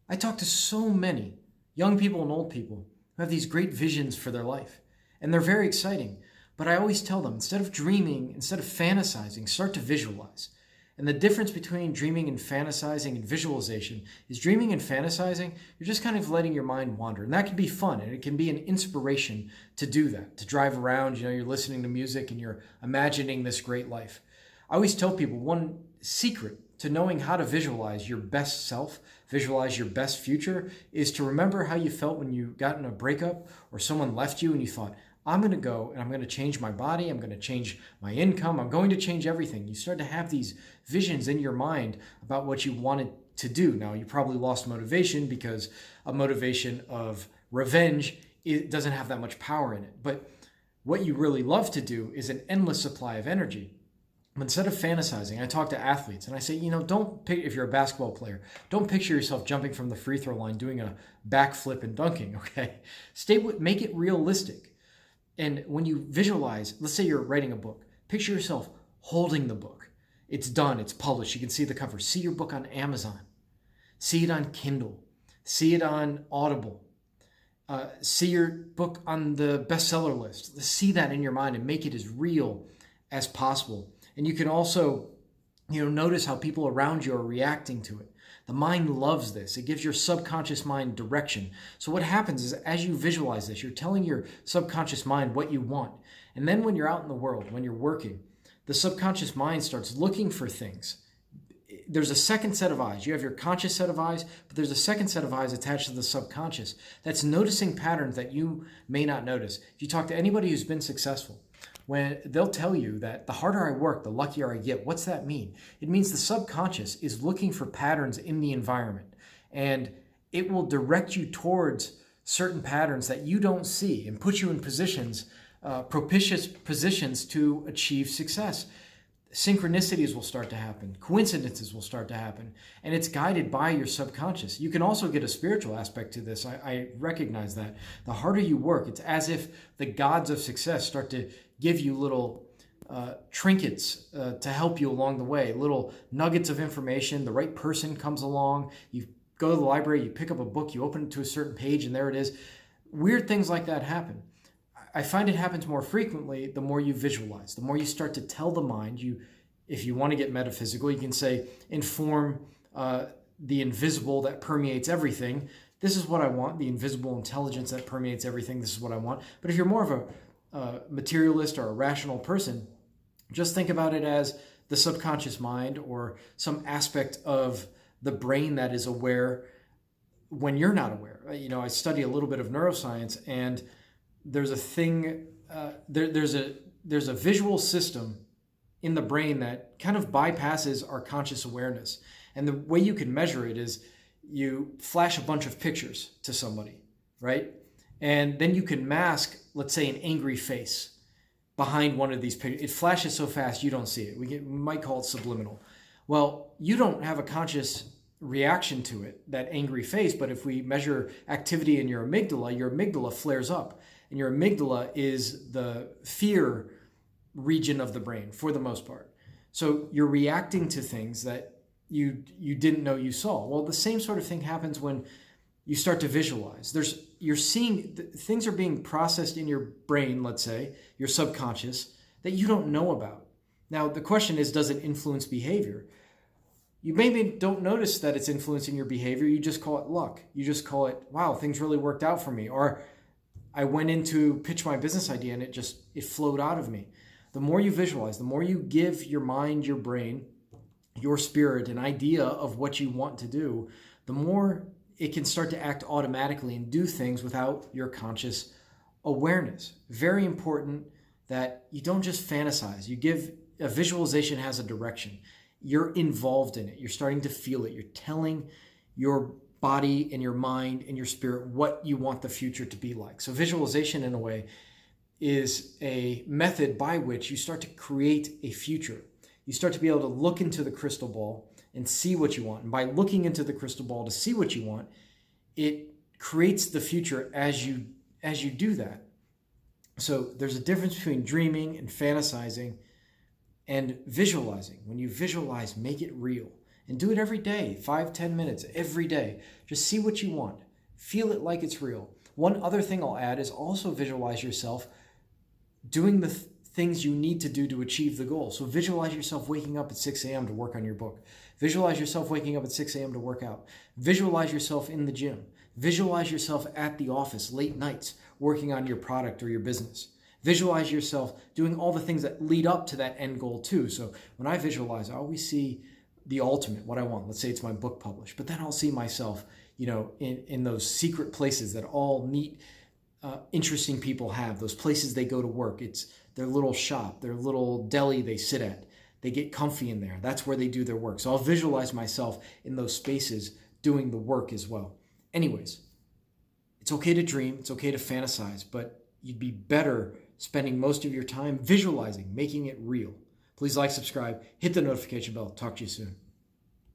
I talk to so many young people and old people who have these great visions for their life, and they're very exciting. But I always tell them, instead of dreaming, instead of fantasizing, start to visualize. And the difference between dreaming and fantasizing and visualization is dreaming and fantasizing, you're just kind of letting your mind wander. And that can be fun, and it can be an inspiration to do that, to drive around, you're listening to music and you're imagining this great life. I always tell people one secret to knowing how to visualize your best self, visualize your best future, is to remember how you felt when you got in a breakup or someone left you and you thought, I'm going to go and I'm going to change my body. I'm going to change my income. I'm going to change everything. You start to have these visions in your mind about what you wanted to do. Now, you probably lost motivation because a motivation of revenge, it doesn't have that much power in it. But what you really love to do is an endless supply of energy. Instead of fantasizing, I talk to athletes and I say, don't pick, if you're a basketball player, don't picture yourself jumping from the free throw line, doing a backflip and dunking, okay? Make it realistic. And when you visualize, let's say you're writing a book, picture yourself holding the book. It's done, it's published, you can see the cover. See your book on Amazon, see it on Kindle, see it on Audible, see your book on the bestseller list. See that in your mind and make it as real as possible. And you can also, notice how people around you are reacting to it. The mind loves this. It gives your subconscious mind direction. So what happens is as you visualize this, you're telling your subconscious mind what you want. And then when you're out in the world, when you're working, the subconscious mind starts looking for things. There's a second set of eyes. You have your conscious set of eyes, but there's a second set of eyes attached to the subconscious that's noticing patterns that you may not notice. If you talk to anybody who's been successful, when they'll tell you that the harder I work, the luckier I get. What's that mean? It means the subconscious is looking for patterns in the environment, and it will direct you towards certain patterns that you don't see and put you in positions, propitious positions to achieve success. Synchronicities will start to happen. Coincidences will start to happen. And it's guided by your subconscious. You can also get a spiritual aspect to this. I recognize that. The harder you work, it's as if the gods of success start to give you little trinkets to help you along the way, little nuggets of information. The right person comes along. You go to the library, you pick up a book, you open it to a certain page, and there it is. Weird things like that happen. I find it happens more frequently the more you visualize, the more you start to tell the mind. If you want to get metaphysical, you can say, inform the invisible that permeates everything. This is what I want, the invisible intelligence that permeates everything. This is what I want. But if you're more of a materialist or a rational person, just think about it as the subconscious mind or some aspect of the brain that is aware when you're not aware. I study a little bit of neuroscience, and there's a thing, there's a visual system in the brain that kind of bypasses our conscious awareness. And the way you can measure it is you flash a bunch of pictures to somebody, right? And then you can mask, let's say, an angry face behind one of these pictures. It flashes so fast you don't see it. We might call it subliminal. Well, you don't have a conscious reaction to it, that angry face, but if we measure activity in your amygdala flares up. And your amygdala is the fear region of the brain for the most part. So you're reacting to things that you didn't know you saw. Well, the same sort of thing happens when you start to visualize. You're seeing things are being processed in your brain, let's say, your subconscious, that you don't know about. Now, the question is, does it influence behavior? You maybe don't notice that it's influencing your behavior. You just call it luck. You just call it, wow, things really worked out for me. Or I went in to pitch my business idea and it flowed out of me. The more you visualize, the more you give your mind, your brain, your spirit an idea of what you want to do, the more it can start to act automatically and do things without your conscious awareness. Very important that you don't just fantasize. A visualization has a direction. You're involved in it. You're starting to feel it. You're telling your body and your mind and your spirit what you want the future to be like. So visualization, in a way, is a method by which you start to create a future. You start to be able to look into the crystal ball and see what you want. And by looking into the crystal ball to see what you want, it creates the future as you do that. So there's a difference between dreaming and fantasizing and visualizing. When you visualize, make it real. And do it every day, 5-10 minutes every day. Just see what you want. Feel it like it's real. One other thing I'll add is also visualize yourself doing the things you need to do to achieve the goal. So visualize yourself waking up at 6 a.m. to work on your book. Visualize yourself waking up at 6 a.m. to work out. Visualize yourself in the gym. Visualize yourself at the office late nights working on your product or your business. Visualize yourself doing all the things that lead up to that end goal too. So when I visualize, I always see the ultimate, what I want. Let's say it's my book published, but then I'll see myself, in those secret places that all neat, interesting people have, those places they go to work. It's their little shop, their little deli they sit at. They get comfy in there. That's where they do their work. So I'll visualize myself in those spaces doing the work as well. Anyways, it's okay to dream. It's okay to fantasize, but you'd be better spending most of your time visualizing, making it real. Please like, subscribe, hit the notification bell. Talk to you soon.